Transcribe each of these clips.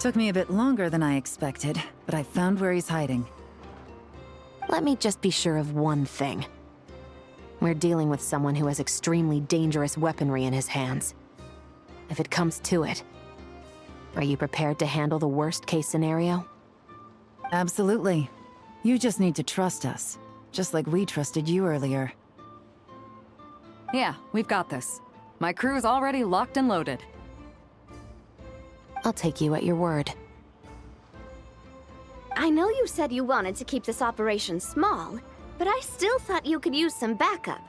Took me a bit longer than I expected, but I found where he's hiding. Let me just be sure of one thing. We're dealing with someone who has extremely dangerous weaponry in his hands. If it comes to it, are you prepared to handle the worst-case scenario? Absolutely. You just need to trust us, just like we trusted you earlier. Yeah, we've got this. My crew's already locked and loaded. I'll take you at your word. I know you said you wanted to keep this operation small, but I still thought you could use some backup.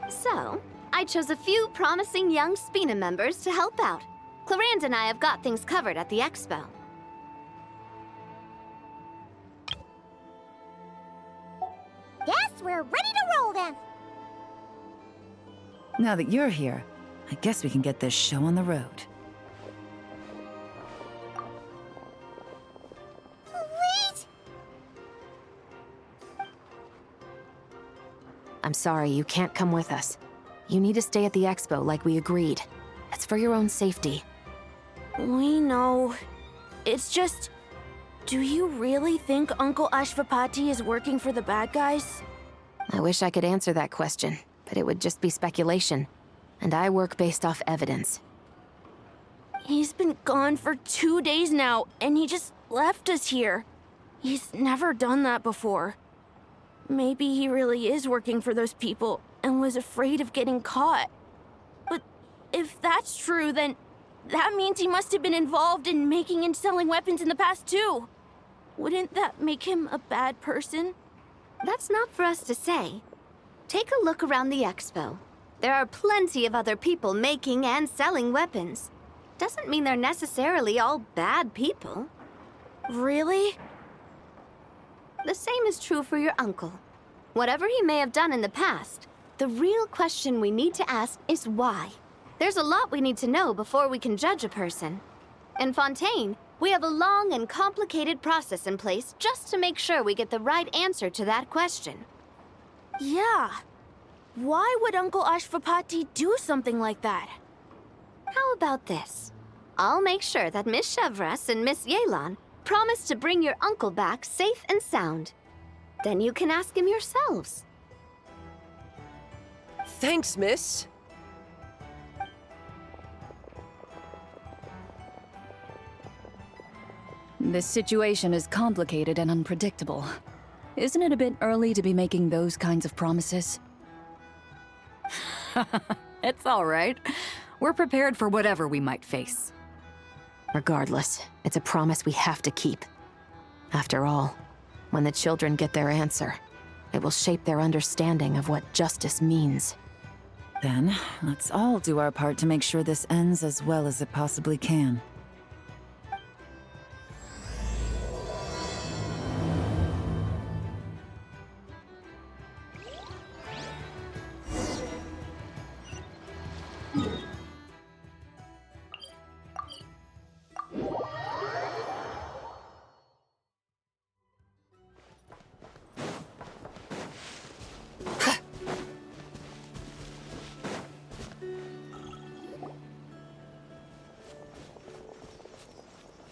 So, I chose a few promising young Spina members to help out. Clarande and I have got things covered at the expo. Guess we're ready to roll then. Now that you're here, I guess we can get this show on the road. Wait! I'm sorry, you can't come with us. You need to stay at the expo like we agreed. It's for your own safety. We know. It's just... Do you really think Uncle Ashvapati is working for the bad guys? I wish I could answer that question, but it would just be speculation. And I work based off evidence. He's been gone for 2 days now, and he just left us here. He's never done that before. Maybe he really is working for those people and was afraid of getting caught. But if that's true, then that means he must have been involved in making and selling weapons in the past too. Wouldn't that make him a bad person? That's not for us to say. Take a look around the expo. There are plenty of other people making and selling weapons. Doesn't mean they're necessarily all bad people. Really? The same is true for your uncle. Whatever he may have done in the past, the real question we need to ask is why. There's a lot we need to know before we can judge a person. In Fontaine, we have a long and complicated process in place just to make sure we get the right answer to that question. Yeah. Why would Uncle Ashvapati do something like that? How about this? I'll make sure that Miss Chevras and Miss Yelan promise to bring your uncle back safe and sound. Then you can ask him yourselves. Thanks, miss. This situation is complicated and unpredictable. Isn't it a bit early to be making those kinds of promises? It's all right. We're prepared for whatever we might face. Regardless, it's a promise we have to keep. After all, when the children get their answer, it will shape their understanding of what justice means. Then, let's all do our part to make sure this ends as well as it possibly can.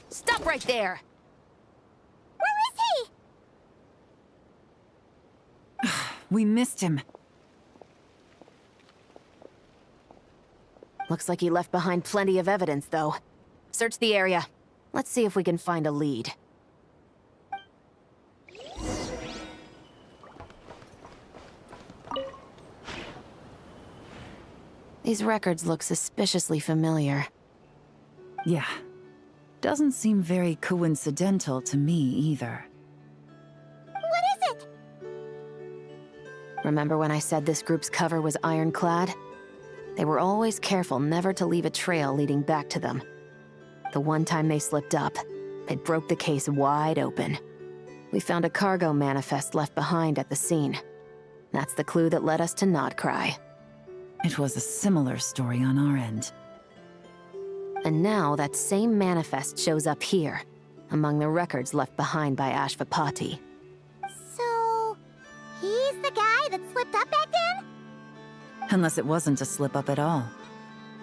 Stop right there! Where is he? We missed him. Looks like he left behind plenty of evidence, though. Search the area. Let's see if we can find a lead. These records look suspiciously familiar. Yeah. Doesn't seem very coincidental to me either. What is it? Remember when I said this group's cover was ironclad? They were always careful never to leave a trail leading back to them. The one time they slipped up, it broke the case wide open. We found a cargo manifest left behind at the scene. That's the clue that led us to Nodcry. It was a similar story on our end. And now that same manifest shows up here, among the records left behind by Ashvapati. So, he's the guy that slipped up back then? Unless it wasn't a slip-up at all.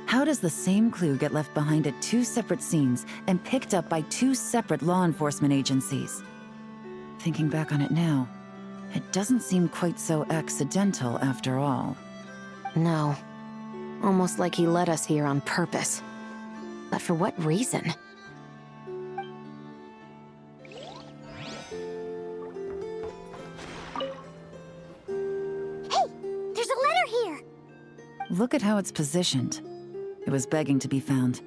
How does the same clue get left behind at two separate scenes and picked up by two separate law enforcement agencies? Thinking back on it now, it doesn't seem quite so accidental after all. No. Almost like he led us here on purpose. But for what reason? Hey, there's a letter here. Look at how it's positioned. It was begging to be found.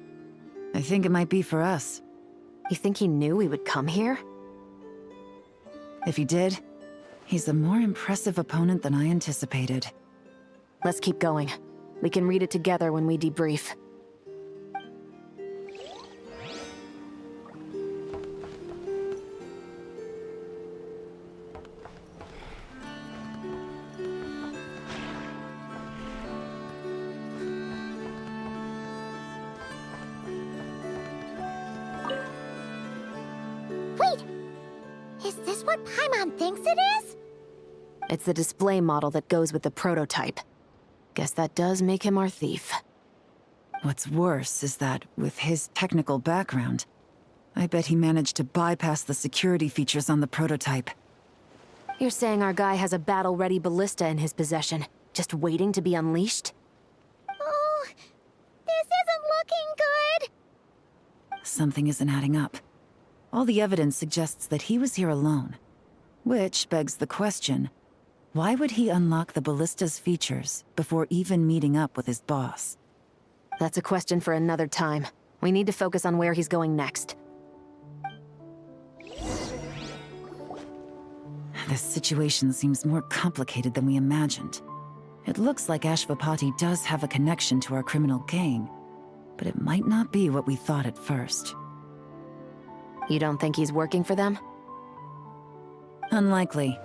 I think it might be for us. You think he knew we would come here? If he did, he's a more impressive opponent than I anticipated. Let's keep going. We can read it together when we debrief. Wait! Is this what Paimon thinks it is? It's the display model that goes with the prototype. Guess that does make him our thief. What's worse is that, with his technical background, I bet he managed to bypass the security features on the prototype. You're saying our guy has a battle-ready ballista in his possession, just waiting to be unleashed? Oh, this isn't looking good. Something isn't adding up. All the evidence suggests that he was here alone. Which begs the question, why would he unlock the ballista's features before even meeting up with his boss? That's a question for another time. We need to focus on where he's going next. This situation seems more complicated than we imagined. It looks like Ashvapati does have a connection to our criminal gang, but it might not be what we thought at first. You don't think he's working for them? Unlikely.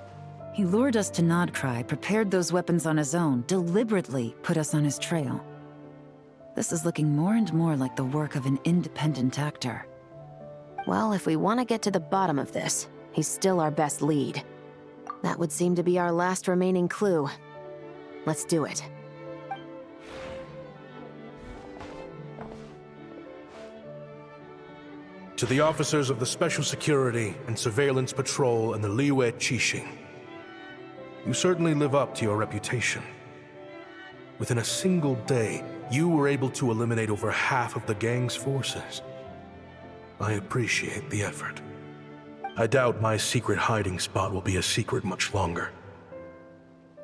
He lured us to Nodcry, prepared those weapons on his own, deliberately put us on his trail. This is looking more and more like the work of an independent actor. Well, if we want to get to the bottom of this, he's still our best lead. That would seem to be our last remaining clue. Let's do it. To the officers of the Special Security and Surveillance Patrol and the Liyue Qixing, you certainly live up to your reputation. Within a single day, you were able to eliminate over half of the gang's forces. I appreciate the effort. I doubt my secret hiding spot will be a secret much longer.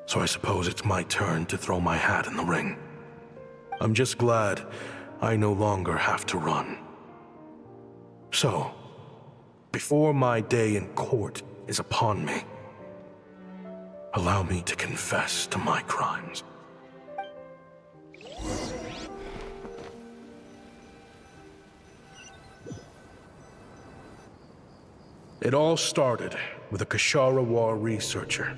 So I suppose it's my turn to throw my hat in the ring. I'm just glad I no longer have to run. So, before my day in court is upon me, allow me to confess to my crimes. It all started with a Kashara War researcher,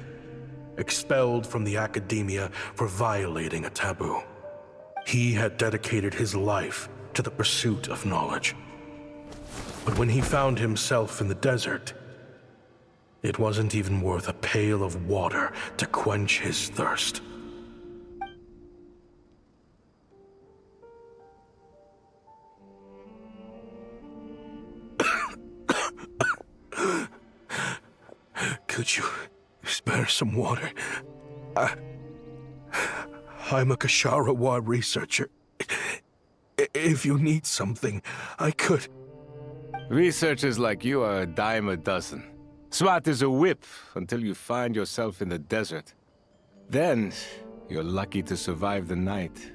expelled from the academia for violating a taboo. He had dedicated his life to the pursuit of knowledge. But when he found himself in the desert, it wasn't even worth a pail of water to quench his thirst. Could you spare some water? I'm a Kashara War researcher. If you need something, I could... Researchers like you are a dime a dozen. Smart as a whip until you find yourself in the desert. Then, you're lucky to survive the night.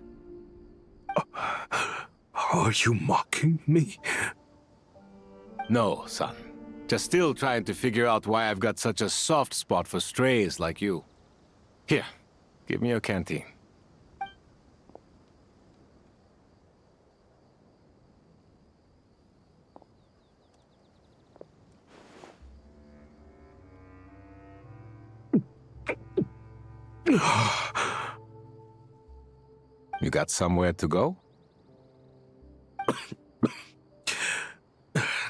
Are you mocking me? No, son. Just still trying to figure out why I've got such a soft spot for strays like you. Here, give me your canteen. You got somewhere to go?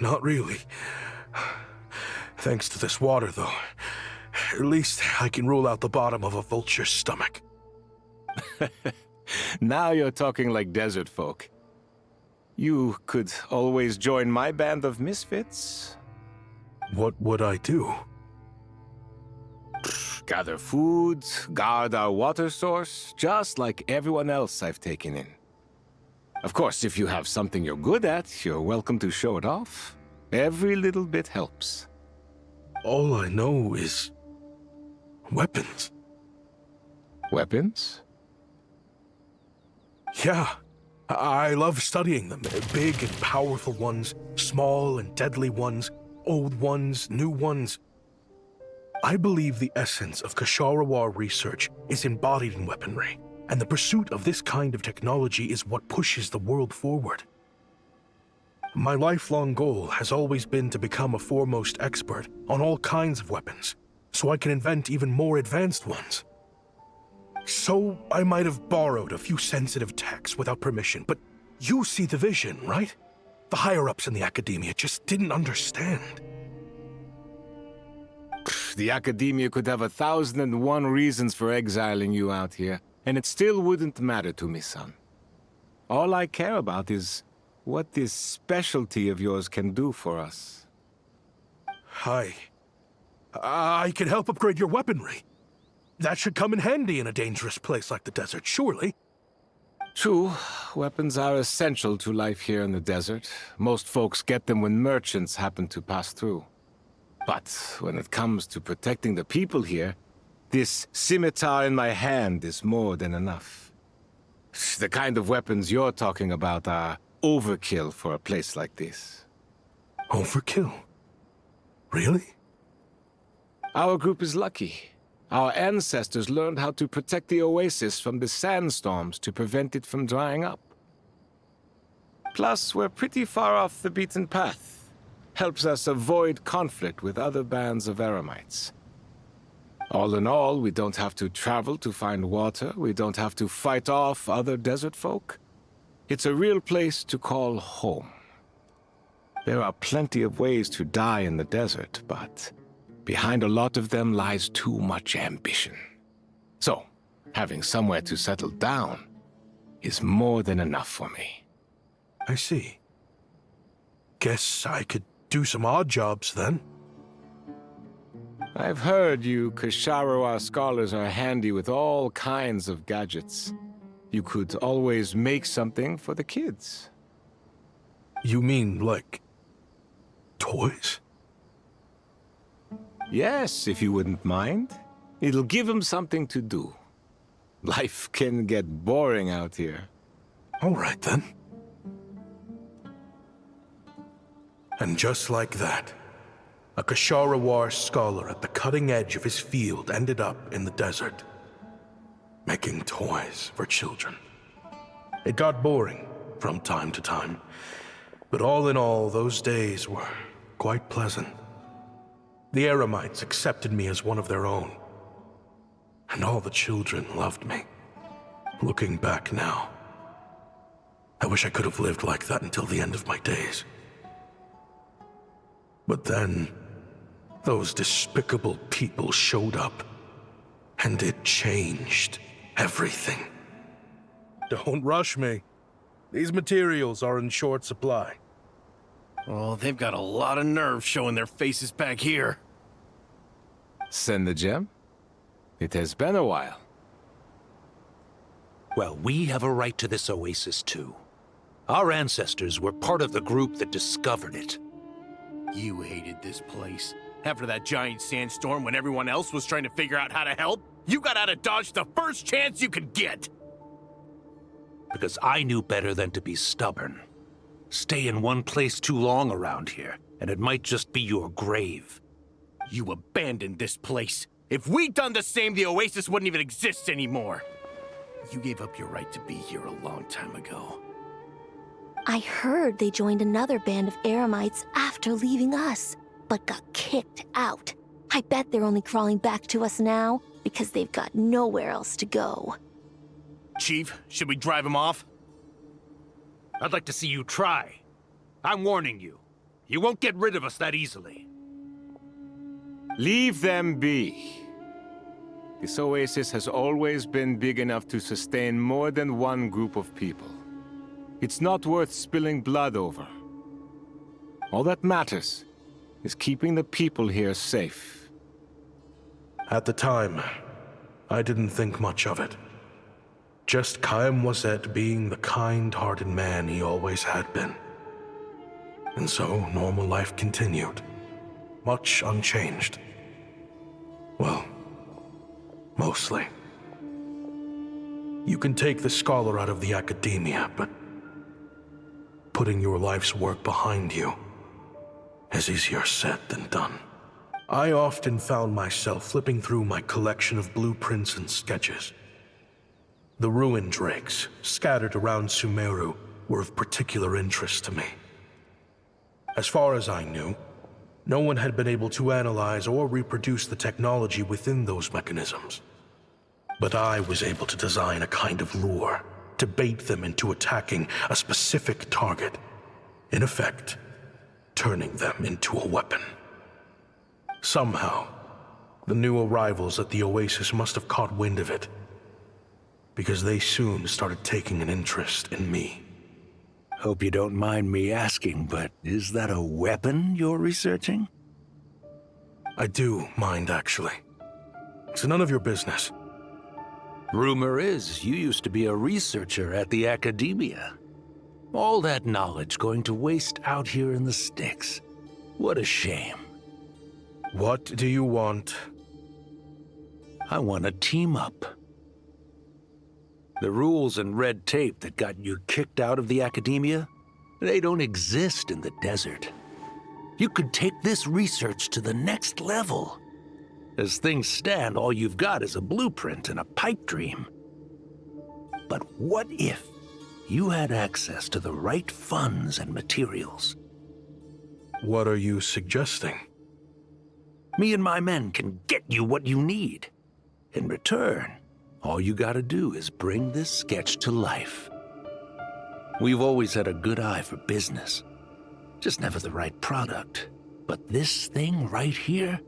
Not really. Thanks to this water, though. At least I can rule out the bottom of a vulture's stomach. Now you're talking like desert folk. You could always join my band of misfits. What would I do? Gather food, guard our water source, just like everyone else I've taken in. Of course, if you have something you're good at, you're welcome to show it off. Every little bit helps. All I know is weapons. Weapons? Yeah, I love studying them. Big and powerful ones, small and deadly ones, old ones, new ones. I believe the essence of Ksharawar research is embodied in weaponry, and the pursuit of this kind of technology is what pushes the world forward. My lifelong goal has always been to become a foremost expert on all kinds of weapons, so I can invent even more advanced ones. So I might have borrowed a few sensitive techs without permission, but you see the vision, right? The higher-ups in the academia just didn't understand. The Academia could have 1,001 reasons for exiling you out here, and it still wouldn't matter to me, son. All I care about is what this specialty of yours can do for us. I can help upgrade your weaponry. That should come in handy in a dangerous place like the desert, surely. True, weapons are essential to life here in the desert. Most folks get them when merchants happen to pass through. But when it comes to protecting the people here, this scimitar in my hand is more than enough. The kind of weapons you're talking about are overkill for a place like this. Overkill? Really? Our group is lucky. Our ancestors learned how to protect the oasis from the sandstorms to prevent it from drying up. Plus, we're pretty far off the beaten path. Helps us avoid conflict with other bands of Eremites. All in all, we don't have to travel to find water, we don't have to fight off other desert folk. It's a real place to call home. There are plenty of ways to die in the desert, but behind a lot of them lies too much ambition. So, having somewhere to settle down is more than enough for me. I see. Guess I could do some odd jobs then. I've heard you Ksharawar scholars are handy with all kinds of gadgets. You could always make something for the kids. You mean, like, toys? Yes, if you wouldn't mind. It'll give them something to do. Life can get boring out here. All right, then. And just like that, a Ksharawar scholar at the cutting edge of his field ended up in the desert, making toys for children. It got boring from time to time, but all in all, those days were quite pleasant. The Eremites accepted me as one of their own, and all the children loved me. Looking back now, I wish I could have lived like that until the end of my days. But then, those despicable people showed up, and it changed everything. Don't rush me. These materials are in short supply. Oh, they've got a lot of nerve showing their faces back here. Send the gem? It has been a while. Well, we have a right to this oasis too. Our ancestors were part of the group that discovered it. You hated this place. After that giant sandstorm when everyone else was trying to figure out how to help, you got out of Dodge the first chance you could get! Because I knew better than to be stubborn. Stay in one place too long around here, and it might just be your grave. You abandoned this place. If we'd done the same, the Oasis wouldn't even exist anymore. You gave up your right to be here a long time ago. I heard they joined another band of Eremites after leaving us, but got kicked out. I bet they're only crawling back to us now because they've got nowhere else to go. Chief, should we drive him off? I'd like to see you try. I'm warning you. You won't get rid of us that easily. Leave them be. This oasis has always been big enough to sustain more than one group of people. It's not worth spilling blood over. All that matters is keeping the people here safe. At the time, I didn't think much of it. Just Chaim Wazet being the kind-hearted man he always had been. And so, normal life continued. Much unchanged. Well, mostly. You can take the scholar out of the academia, but putting your life's work behind you is easier said than done. I often found myself flipping through my collection of blueprints and sketches. The ruin drakes scattered around Sumeru were of particular interest to me. As far as I knew, no one had been able to analyze or reproduce the technology within those mechanisms. But I was able to design a kind of lure to bait them into attacking a specific target, in effect, turning them into a weapon. Somehow, the new arrivals at the Oasis must have caught wind of it, because they soon started taking an interest in me. Hope you don't mind me asking, but is that a weapon you're researching? I do mind, actually. It's none of your business. Rumor is you used to be a researcher at the academia. All that knowledge going to waste out here in the sticks. What a shame. What do you want? I want to team up. The rules and red tape that got you kicked out of the academia, they don't exist in the desert. You could take this research to the next level. As things stand, all you've got is a blueprint and a pipe dream. But what if you had access to the right funds and materials? What are you suggesting? Me and my men can get you what you need. In return, all you gotta do is bring this sketch to life. We've always had a good eye for business. Just never the right product. But this thing right here,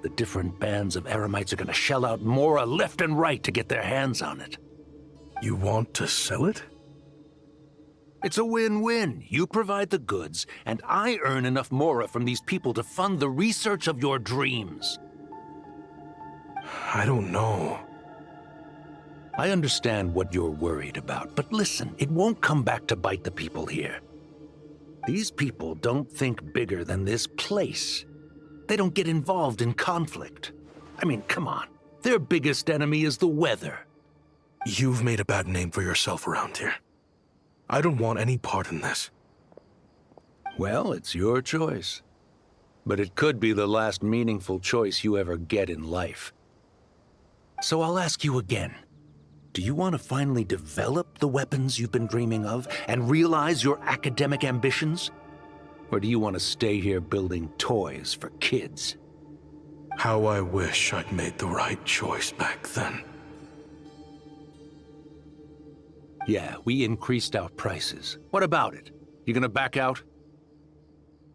the different bands of Eremites are gonna shell out Mora left and right to get their hands on it. You want to sell it? It's a win-win. You provide the goods, and I earn enough Mora from these people to fund the research of your dreams. I don't know. I understand what you're worried about, but listen, it won't come back to bite the people here. These people don't think bigger than this place. They don't get involved in conflict. I mean, come on. Their biggest enemy is the weather. You've made a bad name for yourself around here. I don't want any part in this. Well, it's your choice. But it could be the last meaningful choice you ever get in life. So I'll ask you again. Do you want to finally develop the weapons you've been dreaming of and realize your academic ambitions? Or do you want to stay here building toys for kids? How I wish I'd made the right choice back then. Yeah, we increased our prices. What about it? You gonna back out?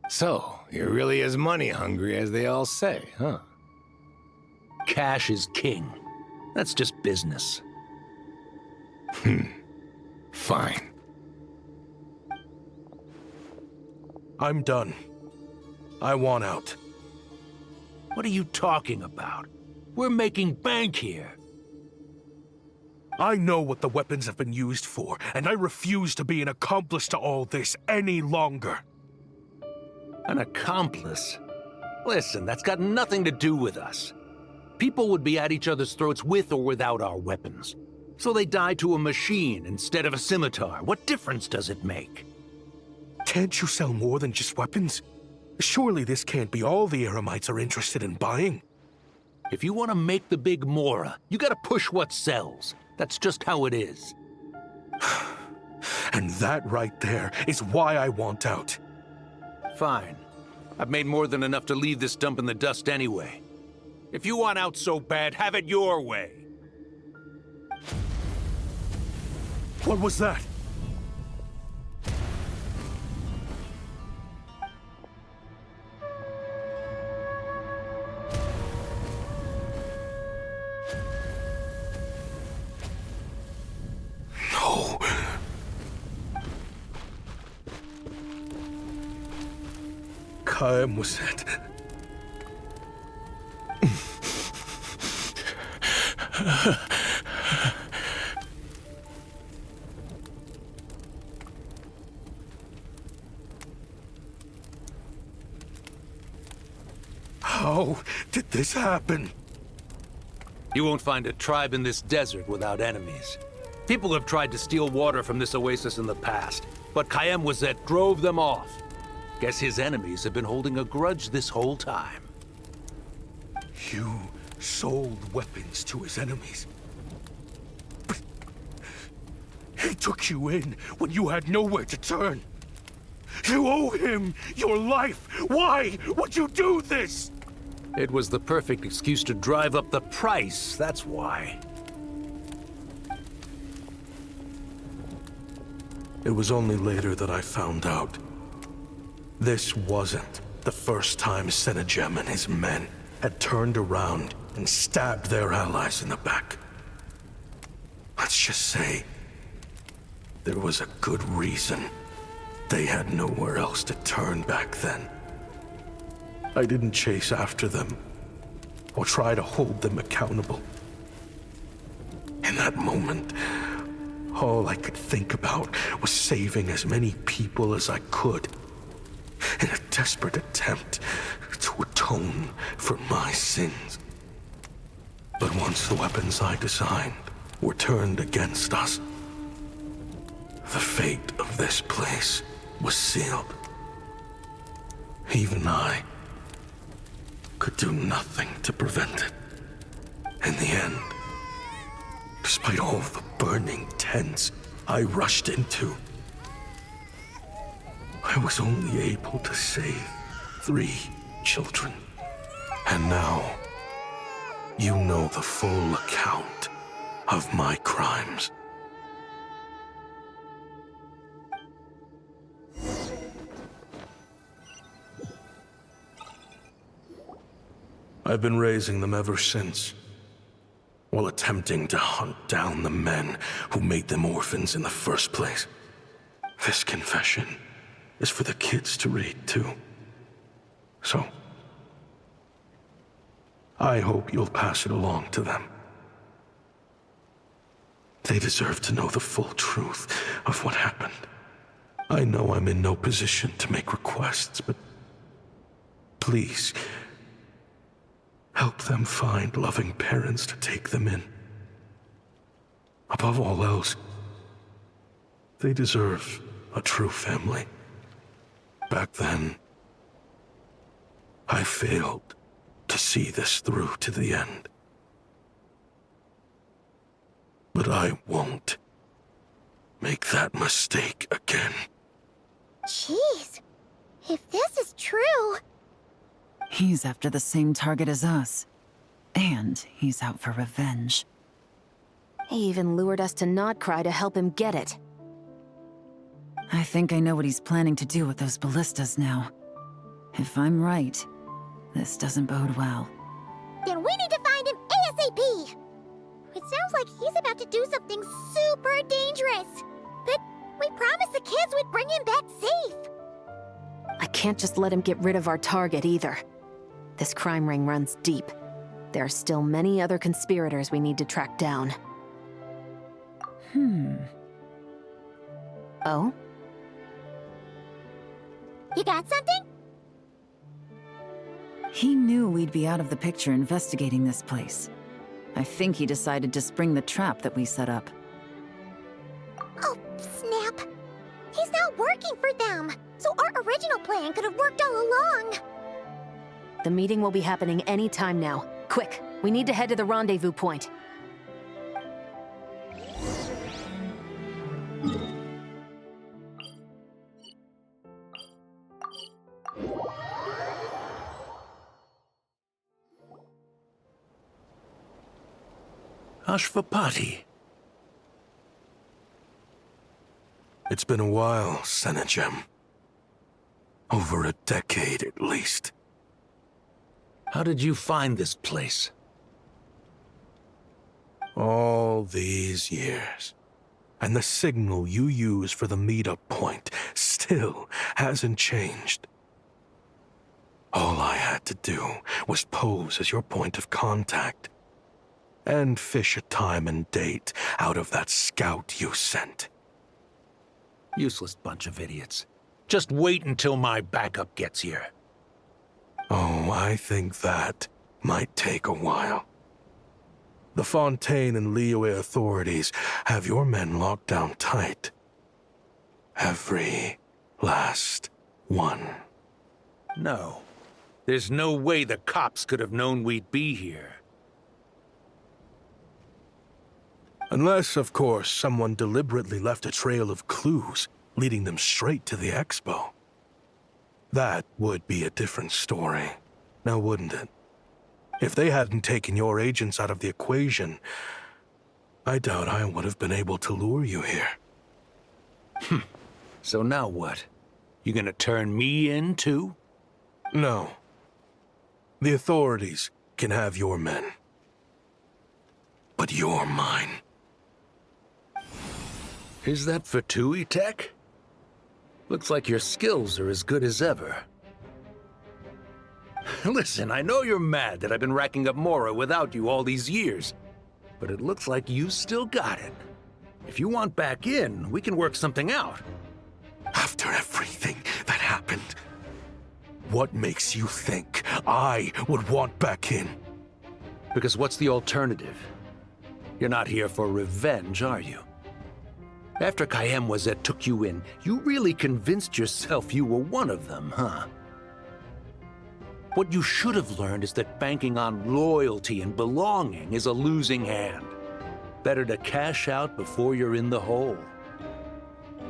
So, you're really as money hungry as they all say, huh? Cash is king. That's just business. Fine. I'm done. I want out. What are you talking about? We're making bank here. I know what the weapons have been used for, and I refuse to be an accomplice to all this any longer. An accomplice? Listen, that's got nothing to do with us. People would be at each other's throats with or without our weapons. So they die to a machine instead of a scimitar. What difference does it make? Can't you sell more than just weapons? Surely this can't be all the Eremites are interested in buying. If you want to make the big Mora, you gotta push what sells. That's just how it is. And that right there is why I want out. Fine. I've made more than enough to leave this dump in the dust anyway. If you want out so bad, have it your way. What was that? Kaim was it? How did this happen? You won't find a tribe in this desert without enemies. People have tried to steal water from this oasis in the past, but Kaim Wazet drove them off. Guess his enemies have been holding a grudge this whole time. You sold weapons to his enemies. But he took you in when you had nowhere to turn. You owe him your life. Why would you do this? It was the perfect excuse to drive up the price, that's why. It was only later that I found out. This wasn't the first time Senegem and his men had turned around and stabbed their allies in the back. Let's just say, there was a good reason they had nowhere else to turn back then. I didn't chase after them or try to hold them accountable. In that moment, all I could think about was saving as many people as I could in a desperate attempt to atone for my sins. But once the weapons I designed were turned against us, the fate of this place was sealed. Even I could do nothing to prevent it. In the end, despite all the burning tents I rushed into, I was only able to save 3 children. And now, you know the full account of my crimes. I've been raising them ever since, while attempting to hunt down the men who made them orphans in the first place. This confession is for the kids to read, too. So, I hope you'll pass it along to them. They deserve to know the full truth of what happened. I know I'm in no position to make requests, but please, help them find loving parents to take them in. Above all else, they deserve a true family. Back then, I failed to see this through to the end. But I won't make that mistake again. Jeez, if this is true... He's after the same target as us. And he's out for revenge. He even lured us to Nodcry to help him get it. I think I know what he's planning to do with those ballistas now. If I'm right, this doesn't bode well. Then we need to find him ASAP! It sounds like he's about to do something super dangerous. But we promised the kids we'd bring him back safe. I can't just let him get rid of our target either. This crime ring runs deep. There are still many other conspirators we need to track down. Oh? You got something? He knew we'd be out of the picture investigating this place. I think he decided to spring the trap that we set up. Oh, snap. He's not working for them. So our original plan could have worked all along. The meeting will be happening any time now. Quick, we need to head to the rendezvous point. Ashvapati. It's been a while, Senegem. Over a decade, at least. How did you find this place? All these years. And the signal you use for the meetup point still hasn't changed. All I had to do was pose as your point of contact and fish a time and date out of that scout you sent. Useless bunch of idiots. Just wait until my backup gets here. Oh, I think that might take a while. The Fontaine and Liyue authorities have your men locked down tight. Every last one. No. There's no way the cops could have known we'd be here. Unless, of course, someone deliberately left a trail of clues leading them straight to the expo. That would be a different story, now wouldn't it? If they hadn't taken your agents out of the equation, I doubt I would have been able to lure you here. So now what? You gonna turn me in, too? No. The authorities can have your men. But you're mine. Is that Fatui tech? Looks like your skills are as good as ever. Listen, I know you're mad that I've been racking up Mora without you all these years, but it looks like you still got it. If you want back in, we can work something out. After everything that happened, what makes you think I would want back in? Because what's the alternative? You're not here for revenge, are you? After Kayemwazet took you in, you really convinced yourself you were one of them, huh? What you should have learned is that banking on loyalty and belonging is a losing hand. Better to cash out before you're in the hole.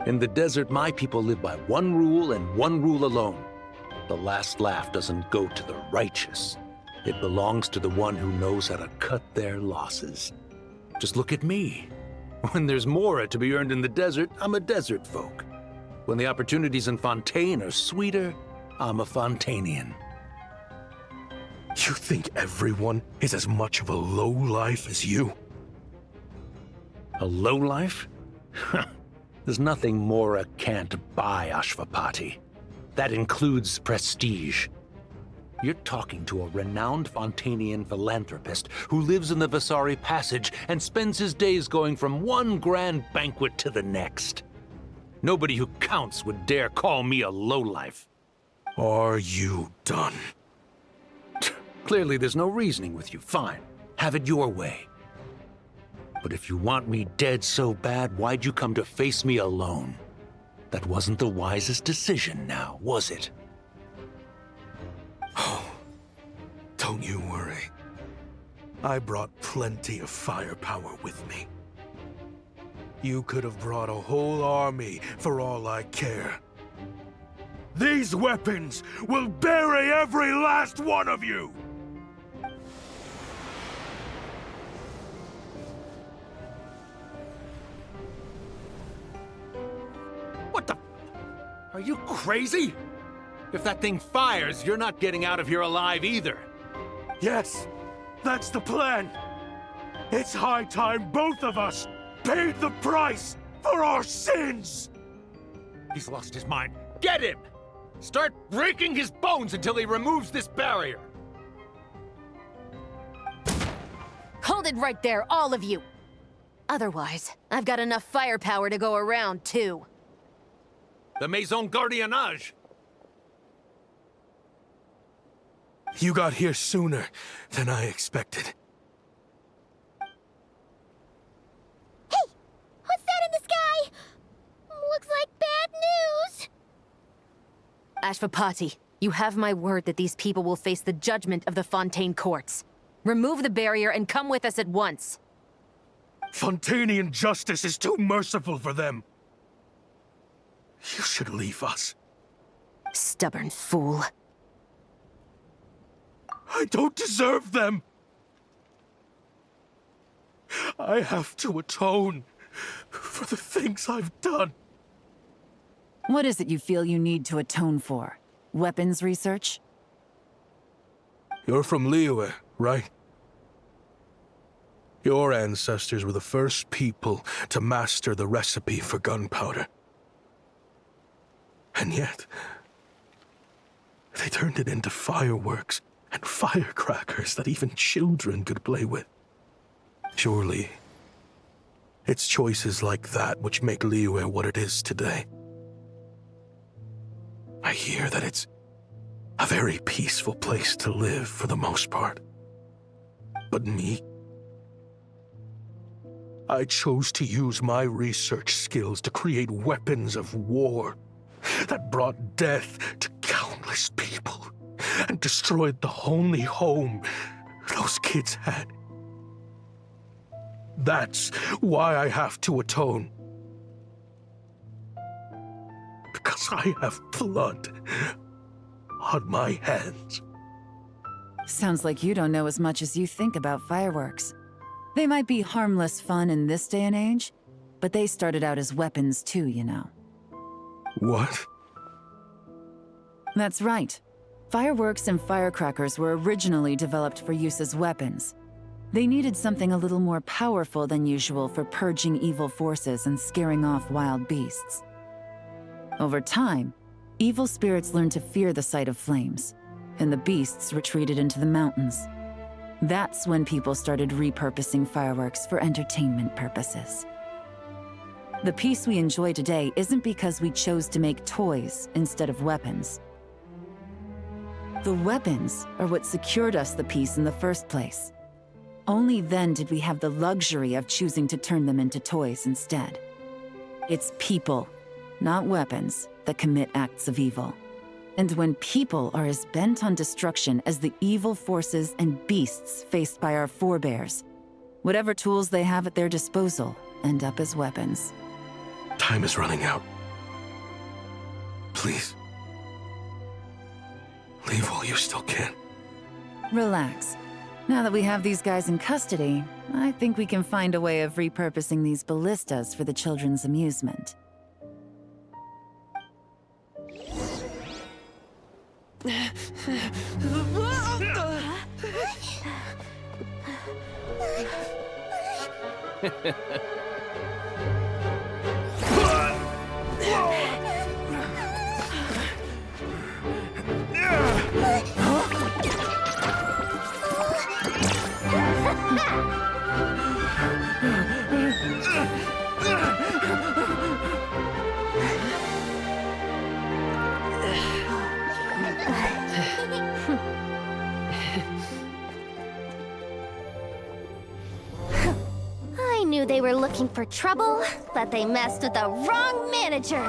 In the desert, my people live by one rule and one rule alone. The last laugh doesn't go to the righteous. It belongs to the one who knows how to cut their losses. Just look at me. When there's Mora to be earned in the desert, I'm a desert folk. When the opportunities in Fontaine are sweeter, I'm a Fontanian. You think everyone is as much of a lowlife as you? A lowlife? There's nothing Mora can't buy, Ashvapati. That includes prestige. You're talking to a renowned Fontanian philanthropist who lives in the Vasari Passage and spends his days going from one grand banquet to the next. Nobody who counts would dare call me a lowlife. Are you done? Clearly there's no reasoning with you. Fine. Have it your way. But if you want me dead so bad, why'd you come to face me alone? That wasn't the wisest decision now, was it? Oh, don't you worry. I brought plenty of firepower with me. You could have brought a whole army for all I care. These weapons will bury every last one of you! What the? Are you crazy? If that thing fires, you're not getting out of here alive either. Yes, that's the plan. It's high time both of us paid the price for our sins! He's lost his mind. Get him! Start breaking his bones until he removes this barrier! Hold it right there, all of you! Otherwise, I've got enough firepower to go around, too. The Maison Gardiennage! You got here sooner than I expected. Hey! What's that in the sky? Looks like bad news! Ashvapati, you have my word that these people will face the judgment of the Fontaine courts. Remove the barrier and come with us at once. Fontanian justice is too merciful for them. You should leave us. Stubborn fool. I don't deserve them. I have to atone for the things I've done. What is it you feel you need to atone for? Weapons research? You're from Liyue, right? Your ancestors were the first people to master the recipe for gunpowder. And yet, They turned it into fireworks and firecrackers that even children could play with. Surely, it's choices like that which make Liyue what it is today. I hear that it's a very peaceful place to live for the most part. But me? I chose to use my research skills to create weapons of war that brought death to countless people and destroyed the only home those kids had. That's why I have to atone. Because I have blood on my hands. Sounds like you don't know as much as you think about fireworks. They might be harmless fun in this day and age, but they started out as weapons too, you know. What? That's right. Fireworks and firecrackers were originally developed for use as weapons. They needed something a little more powerful than usual for purging evil forces and scaring off wild beasts. Over time, evil spirits learned to fear the sight of flames, and the beasts retreated into the mountains. That's when people started repurposing fireworks for entertainment purposes. The peace we enjoy today isn't because we chose to make toys instead of weapons. The weapons are what secured us the peace in the first place. Only then did we have the luxury of choosing to turn them into toys instead. It's people, not weapons, that commit acts of evil. And when people are as bent on destruction as the evil forces and beasts faced by our forebears, whatever tools they have at their disposal end up as weapons. Time is running out. Please. Leave while you still can. Relax. Now that we have these guys in custody, I think we can find a way of repurposing these ballistas for the children's amusement. I knew they were looking for trouble, but they messed with the wrong manager.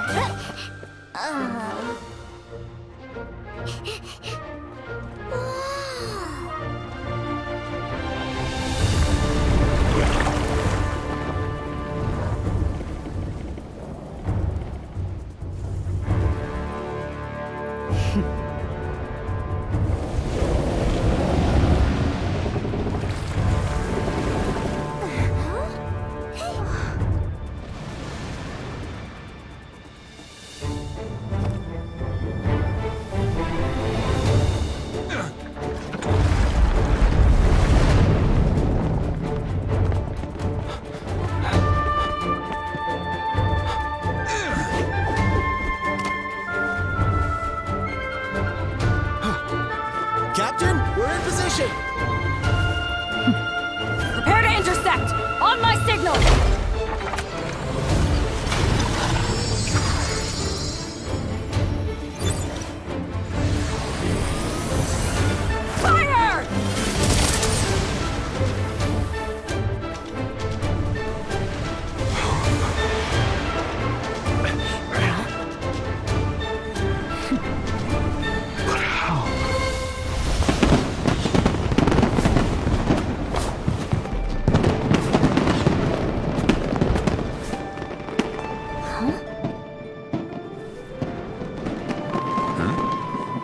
Captain, we're in position! Prepare to intersect! On my signal! Fire! But how?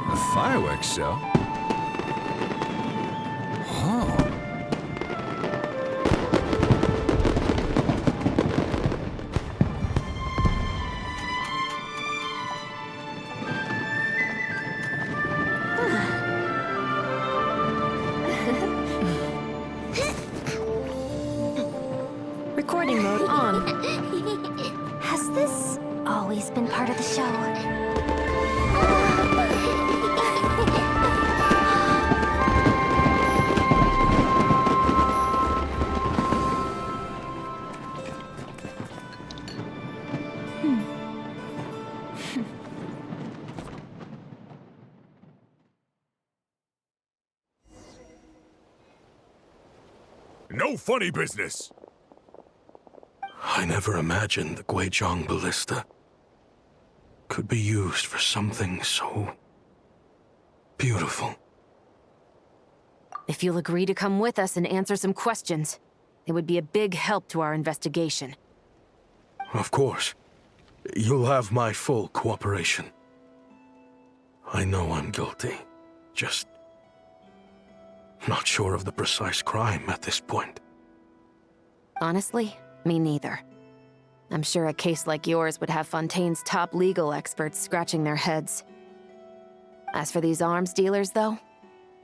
A fireworks show? Oh. Recording mode on. Has this always been part of the show? no funny business! I never imagined the Guizhong ballista could be used for something so beautiful. If you'll agree to come with us and answer some questions, it would be a big help to our investigation. Of course. You'll have my full cooperation. I know I'm guilty. Just not sure of the precise crime at this point. Honestly, me neither. I'm sure a case like yours would have Fontaine's top legal experts scratching their heads. As for these arms dealers, though,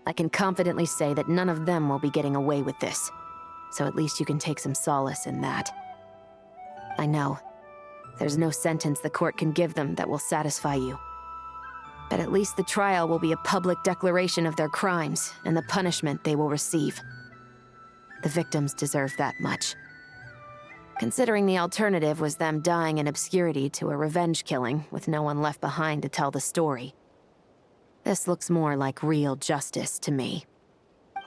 I can confidently say that none of them will be getting away with this. So at least you can take some solace in that. I know, there's no sentence the court can give them that will satisfy you. But at least the trial will be a public declaration of their crimes and the punishment they will receive. The victims deserve that much. Considering the alternative was them dying in obscurity to a revenge killing with no one left behind to tell the story. This looks more like real justice to me.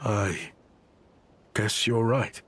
I guess you're right.